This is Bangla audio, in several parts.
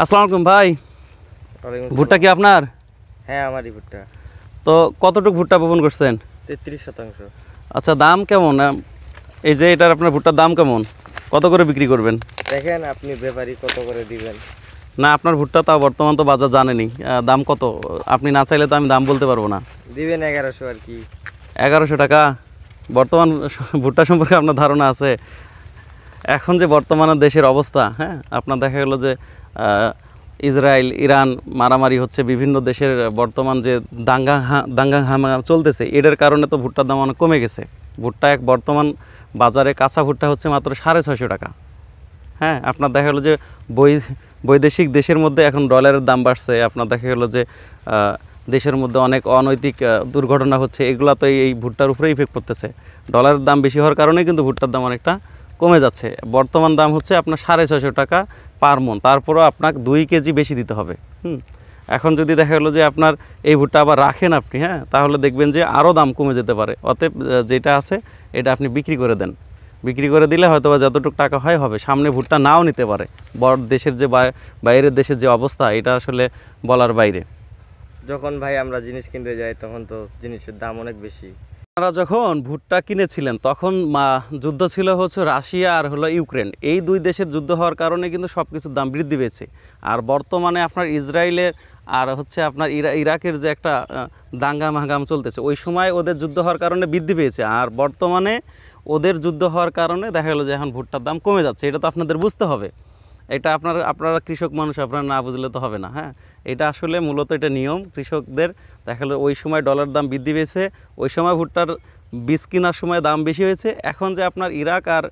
আসসালামু আলাইকুম ভাই। ওয়ালাইকুম ভুট্টা আসসালাম। কি আপনার? হ্যাঁ, আমারই ভুট্টা। তো কতটুকু ভুট্টা বপন করছেন? 33%। আচ্ছা, দাম কেমন? এই যে এটার আপনার ভুট্টার দাম কেমন, কত করে বিক্রি করবেন? দেখেন আপনি ব্যাপারী কত করে দিবেন। না, আপনার ভুট্টা তাও বর্তমান তো বাজার জানেনি, দাম কত? আপনি না চাইলে তো আমি দাম বলতে পারবো না। দিবেন 1100 আর কি। 1100 টাকা বর্তমান ভুট্টা সম্পর্কে আপনার ধারণা আছে? এখন যে বর্তমানে দেশের অবস্থা, হ্যাঁ, আপনার দেখা গেলো যে ইসরায়েল ইরান মারামারি হচ্ছে, বিভিন্ন দেশের বর্তমান যে দাঙ্গা হামা চলতেছে, এটার কারণে তো ভুট্টার দাম অনেক কমে গেছে। ভুট্টা এক বর্তমান বাজারে কাঁচা ভুট্টা হচ্ছে মাত্র 650 টাকা। হ্যাঁ, আপনার দেখা গেলো যে বৈদেশিক দেশের মধ্যে এখন ডলারের দাম বাড়ছে। আপনার দেখা গেলো যে দেশের মধ্যে অনেক অনৈতিক দুর্ঘটনা হচ্ছে, এগুলো তো এই ভুট্টার উপরে ইফেক্ট করতেছে। ডলারের দাম বেশি হওয়ার কারণে কিন্তু ভুট্টার দাম অনেকটা কমে যাচ্ছে। বর্তমান দাম হচ্ছে আপনার 650 টাকা পার মন, তারপরও আপনাকে 2 কেজি বেশি দিতে হবে। এখন যদি দেখা গেলো যে আপনার এই ভুট্টা আবার রাখেন আপনি, হ্যাঁ, তাহলে দেখবেন যে আরও দাম কমে যেতে পারে। অতএব যেটা আছে এটা আপনি বিক্রি করে দেন। বিক্রি করে দিলে হয়তো বা যতটুকু টাকা হবে, সামনে ভুট্টা নাও নিতে পারে। বড় দেশের যে বাইরের দেশের যে অবস্থা, এটা আসলে বলার বাইরে। যখন ভাই আমরা জিনিস কিনতে যাই তখন তো জিনিসের দাম অনেক বেশি। আপনারা যখন ভুট্টা কিনেছিলেন তখন যুদ্ধ ছিল হচ্ছে রাশিয়া আর হলো ইউক্রেন, এই দুই দেশের যুদ্ধ হওয়ার কারণে কিন্তু সব কিছুর দাম বৃদ্ধি পেয়েছে। আর বর্তমানে আপনার ইসরায়েলের আর হচ্ছে আপনার ইরাকের যে একটা দাঙ্গাম চলতেছে, ওই সময় ওদের যুদ্ধ হওয়ার কারণে বৃদ্ধি পেয়েছে। আর বর্তমানে ওদের যুদ্ধ হওয়ার কারণে দেখা গেলো যে এখন ভুট্টার দাম কমে যাচ্ছে। এটা তো আপনাদের বুঝতে হবে। এটা আপনারা কৃষক মানুষ, আপনারা না বুঝলে তো হবে না। হ্যাঁ, এটা আসলে মূলত এটা নিয়ম কৃষকদের। দেখা গেলো ওই সময় ডলার দাম বৃদ্ধি পেয়েছে, ওই সময় ভুট্টার বীজ কেনার সময় দাম বেশি হয়েছে। এখন যে আপনার ইরাক আর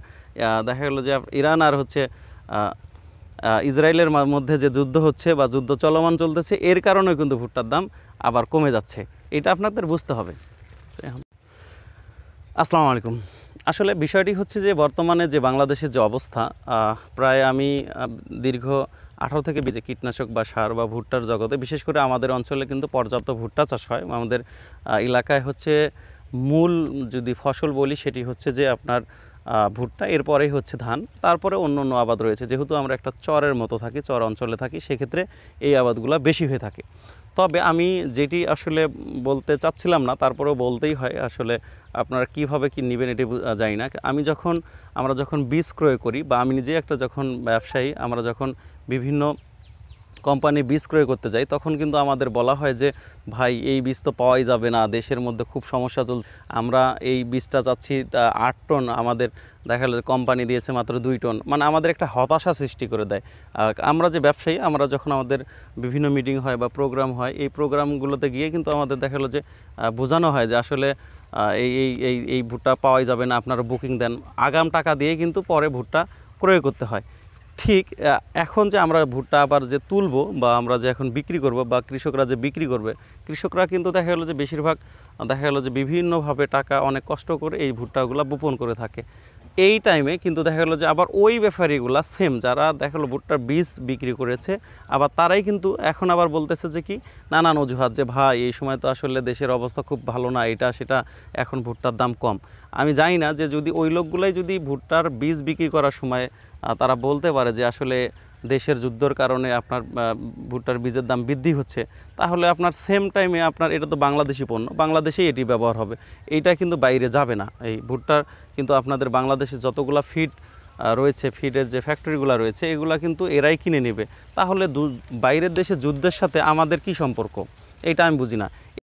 দেখা গেলো যে ইরান আর হচ্ছে ইসরায়েলের মধ্যে যে যুদ্ধ হচ্ছে বা যুদ্ধ চলমান চলতেছে, এর কারণেও কিন্তু ভুট্টার দাম আবার কমে যাচ্ছে। এটা আপনাদের বুঝতে হবে। আসসালামু আলাইকুম। আসলে বিষয়টি হচ্ছে যে বর্তমানে যে বাংলাদেশের যে অবস্থা, প্রায় আমি দীর্ঘ 18 থেকে 20 কীটনাশক বা সার বা ভুট্টার জগতে, বিশেষ করে আমাদের অঞ্চলে কিন্তু পর্যাপ্ত ভুট্টা চাষ হয়। আমাদের এলাকায় হচ্ছে মূল যদি ফসল বলি সেটি হচ্ছে যে আপনার ভুট্টা, এরপরেই হচ্ছে ধান, তারপরে অন্য অন্য আবাদ রয়েছে। যেহেতু আমরা একটা চরের মতো থাকি, চর অঞ্চলে থাকি, সেক্ষেত্রে এই আবাদগুলো বেশি হয়ে থাকে। তবে আমি যেটি আসলে বলতে চাচ্ছিলাম না, তারপরেও বলতেই হয়। আসলে আপনারা কীভাবে কী নেবেন এটি জানি না। আমরা যখন বীজ ক্রয় করি, বা আমি নিজে একটা যখন ব্যবসায়ী, আমরা যখন বিভিন্ন কোম্পানি বীজ ক্রয় করতে যাই, তখন কিন্তু আমাদের বলা হয় যে ভাই এই বীজ তো পাওয়াই যাবে না, দেশের মধ্যে খুব সমস্যা আমরা এই বীজটা চাচ্ছি 8 টন, আমাদের দেখা গেল কোম্পানি দিয়েছে মাত্র 2 টন। মানে আমাদের একটা হতাশা সৃষ্টি করে দেয়। আমরা যে ব্যবসায়ী, আমরা যখন আমাদের বিভিন্ন মিটিং হয় বা প্রোগ্রাম হয়, এই প্রোগ্রামগুলোতে গিয়ে কিন্তু আমাদের দেখা গেলো যে বোঝানো হয় যে আসলে এই এই এই এই ভুট্টা পাওয়াই যাবে না, আপনারা বুকিং দেন। আগাম টাকা দিয়ে কিন্তু পরে ভুট্টা ক্রয় করতে হয়। ঠিক এখন যে আমরা ভুট্টা আবার যে তুলব বা আমরা যে এখন বিক্রি করব বা কৃষকরা যে বিক্রি করবে, কৃষকরা কিন্তু দেখা গেলো যে বেশিরভাগ দেখা গেলো যে বিভিন্নভাবে টাকা অনেক কষ্ট করে এই ভুট্টাগুলো বপন করে থাকে। এই টাইমে কিন্তু দেখা গেলো যে আবার ওই ব্যাপারীগুলো সেম, যারা দেখা গেলো ভুট্টার বীজ বিক্রি করেছে, আবার তারাই কিন্তু এখন আবার বলতেছে যে কি নানান অজুহাত, যে ভাই এই সময় তো আসলে দেশের অবস্থা খুব ভালো না, এটা সেটা, এখন ভুট্টার দাম কম। আমি জানি না যে যদি ওই লোকগুলাই যদি ভুট্টার বীজ বিক্রি করার সময় তারা বলতে পারে যে আসলে দেশের যুদ্ধের কারণে আপনার ভুট্টার বীজের দাম বৃদ্ধি হচ্ছে, তাহলে আপনার সেম টাইমে আপনার এটা তো বাংলাদেশি পণ্য, বাংলাদেশেই এটি ব্যবহার হবে, এইটা কিন্তু বাইরে যাবে না। এই ভুট্টার কিন্তু আপনাদের বাংলাদেশে যতগুলো ফিড রয়েছে, ফিডের যে ফ্যাক্টরিগুলো রয়েছে, এগুলা কিন্তু এরাই কিনে নেবে। তাহলে বাইরের দেশে যুদ্ধের সাথে আমাদের কি সম্পর্ক, এইটা আমি বুঝি না।